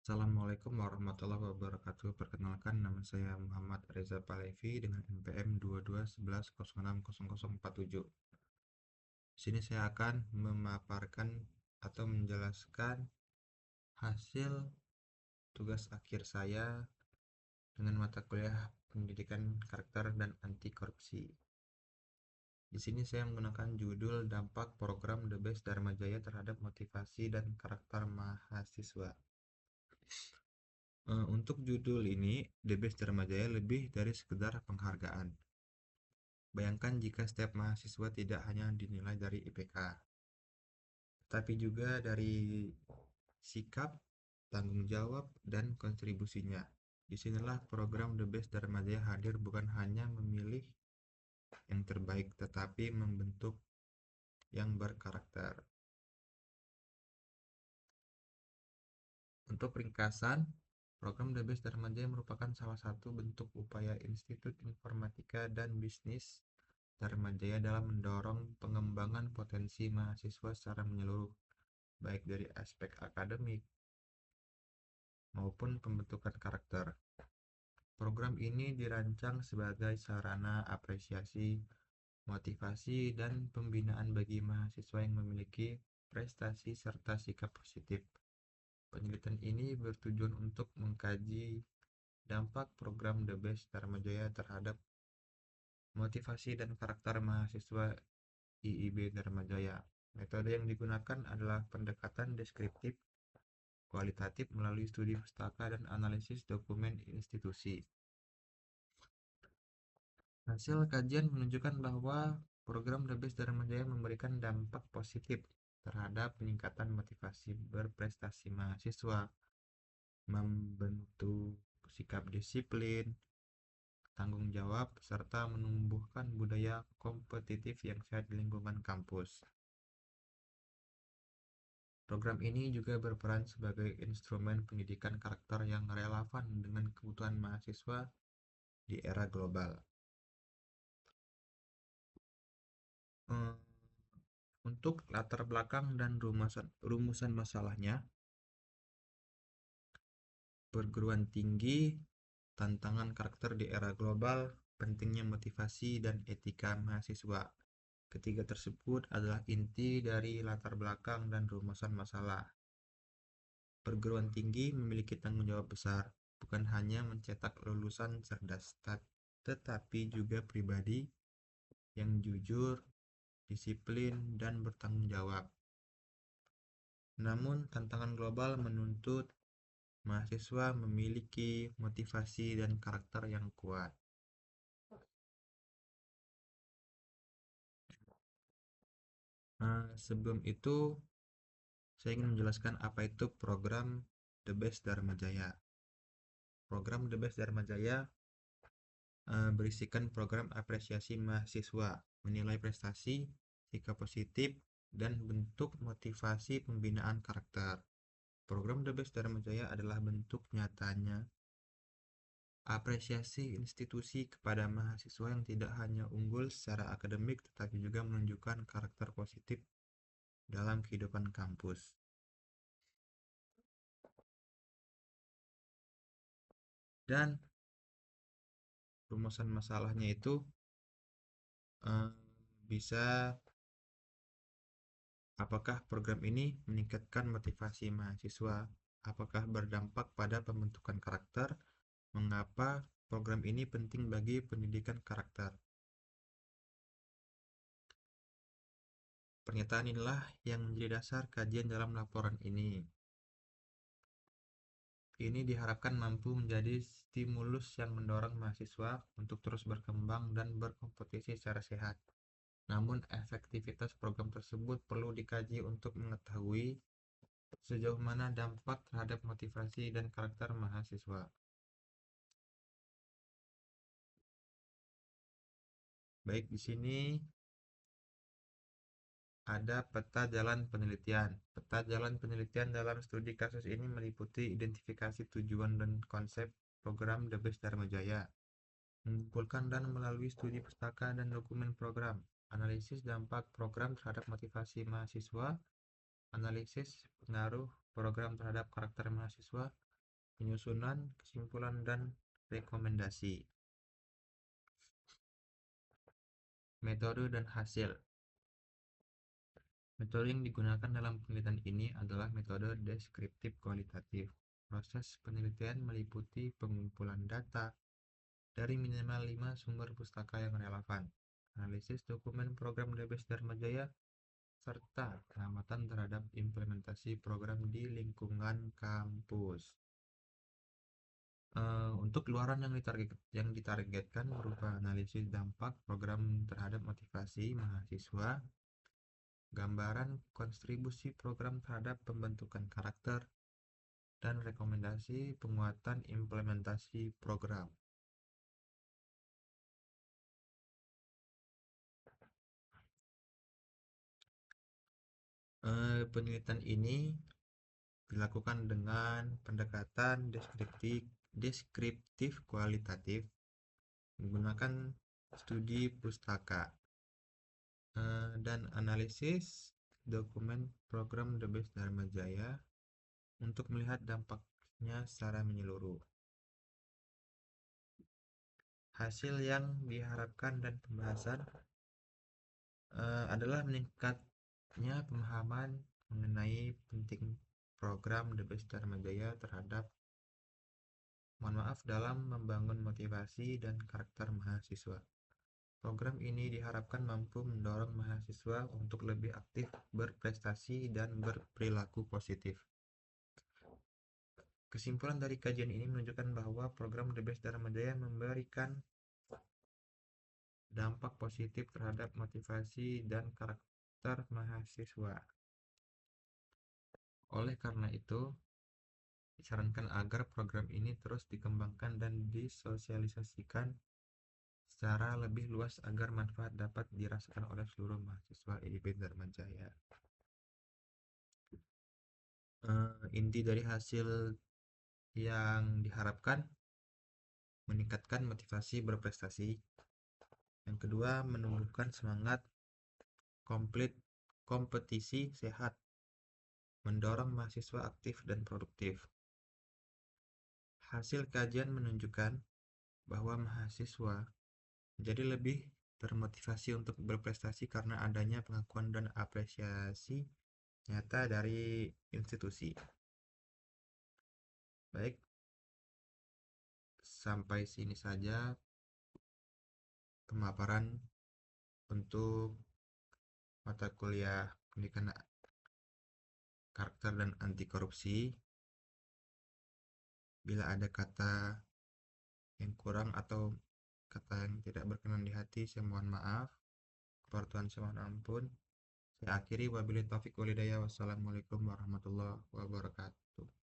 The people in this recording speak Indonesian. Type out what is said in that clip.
Assalamualaikum warahmatullahi wabarakatuh. Perkenalkan, nama saya Muhammad Reza Palevi dengan NPM 2211060047. Di sini saya akan memaparkan atau menjelaskan hasil tugas akhir saya dengan mata kuliah Pendidikan Karakter dan Anti Korupsi. Di sini saya menggunakan judul Dampak Program The Best Dharma Jaya terhadap motivasi dan karakter mahasiswa. Untuk judul ini, The Best Dharma Jaya lebih dari sekedar penghargaan. Bayangkan jika setiap mahasiswa tidak hanya dinilai dari IPK, tapi juga dari sikap, tanggung jawab, dan kontribusinya. Disinilah program The Best Dharma Jaya hadir bukan hanya memilih yang terbaik, tetapi membentuk yang berkarakter. Untuk ringkasan, program The Best Dharma Jaya merupakan salah satu bentuk upaya Institut Informatika dan Bisnis Dharma Jaya dalam mendorong pengembangan potensi mahasiswa secara menyeluruh, baik dari aspek akademik maupun pembentukan karakter. Program ini dirancang sebagai sarana apresiasi, motivasi, dan pembinaan bagi mahasiswa yang memiliki prestasi serta sikap positif. Penelitian ini bertujuan untuk mengkaji dampak program The Best Dharma Jaya terhadap motivasi dan karakter mahasiswa IIB Dharma Jaya. Metode yang digunakan adalah pendekatan deskriptif kualitatif melalui studi pustaka dan analisis dokumen institusi. Hasil kajian menunjukkan bahwa program The Best Dharma Jaya memberikan dampak positif terhadap peningkatan motivasi berprestasi mahasiswa, membentuk sikap disiplin, tanggung jawab, serta menumbuhkan budaya kompetitif yang sehat di lingkungan kampus. Program ini juga berperan sebagai instrumen pendidikan karakter yang relevan dengan kebutuhan mahasiswa di era global. Hmm, Untuk latar belakang dan rumusan masalahnya, perguruan tinggi, tantangan karakter di era global, pentingnya motivasi dan etika mahasiswa. Ketiga tersebut adalah inti dari latar belakang dan rumusan masalah. Perguruan tinggi memiliki tanggung jawab besar, bukan hanya mencetak lulusan cerdas, tetapi juga pribadi yang jujur, disiplin, dan bertanggung jawab. Namun, tantangan global menuntut mahasiswa memiliki motivasi dan karakter yang kuat. Sebelum itu, saya ingin menjelaskan apa itu program The Best Dharma Jaya. Program The Best Dharma Jaya berisikan program apresiasi mahasiswa, menilai prestasi, sikap positif, dan bentuk motivasi pembinaan karakter. Program The Best Dharma Jaya adalah bentuk nyatanya apresiasi institusi kepada mahasiswa yang tidak hanya unggul secara akademik tetapi juga menunjukkan karakter positif dalam kehidupan kampus. Dan rumusan masalahnya itu eh, bisa apakah program ini meningkatkan motivasi mahasiswa? Apakah berdampak pada pembentukan karakter? Mengapa program ini penting bagi pendidikan karakter? Pernyataan inilah yang menjadi dasar kajian dalam laporan ini. Ini diharapkan mampu menjadi stimulus yang mendorong mahasiswa untuk terus berkembang dan berkompetisi secara sehat. Namun, efektivitas program tersebut perlu dikaji untuk mengetahui sejauh mana dampak terhadap motivasi dan karakter mahasiswa. Baik, di sini ada peta jalan penelitian. Peta jalan penelitian dalam studi kasus ini meliputi identifikasi tujuan dan konsep program The Best Dharma Jaya, mengumpulkan dan melalui studi pustaka dan dokumen program, analisis dampak program terhadap motivasi mahasiswa, analisis pengaruh program terhadap karakter mahasiswa, penyusunan, kesimpulan, dan rekomendasi. Metode dan hasil. Metode yang digunakan dalam penelitian ini adalah metode deskriptif kualitatif. Proses penelitian meliputi pengumpulan data dari minimal 5 sumber pustaka yang relevan, analisis dokumen program DBS Dharma Jaya, serta pengamatan terhadap implementasi program di lingkungan kampus. Untuk keluaran yang ditargetkan berupa analisis dampak program terhadap motivasi mahasiswa, gambaran kontribusi program terhadap pembentukan karakter, dan rekomendasi penguatan implementasi program. Penelitian ini dilakukan dengan pendekatan deskriptif kualitatif menggunakan studi pustaka dan analisis dokumen program DBS Dharma Jaya untuk melihat dampaknya secara menyeluruh. Hasil yang diharapkan dan pembahasan adalah meningkatnya pemahaman mengenai penting program DBS Dharma Jaya dalam membangun motivasi dan karakter mahasiswa. Program ini diharapkan mampu mendorong mahasiswa untuk lebih aktif berprestasi dan berperilaku positif. Kesimpulan dari kajian ini menunjukkan bahwa program DBS Dharma Jaya memberikan dampak positif terhadap motivasi dan karakter mahasiswa. Oleh karena itu, disarankan agar program ini terus dikembangkan dan disosialisasikan secara lebih luas agar manfaat dapat dirasakan oleh seluruh mahasiswa IIB Dharma Jaya. Inti dari hasil yang diharapkan meningkatkan motivasi berprestasi. Yang kedua, menumbuhkan semangat kompetisi sehat, mendorong mahasiswa aktif dan produktif. Hasil kajian menunjukkan bahwa mahasiswa menjadi lebih termotivasi untuk berprestasi karena adanya pengakuan dan apresiasi nyata dari institusi. Baik, sampai sini saja pemaparan untuk mata kuliah pendidikan karakter dan anti korupsi. Bila ada kata yang kurang atau kata yang tidak berkenan di hati, saya mohon maaf. Kepada Tuhan saya mohon ampun. Saya akhiri, wabillahi taufik walhidayah. Wassalamualaikum warahmatullahi wabarakatuh.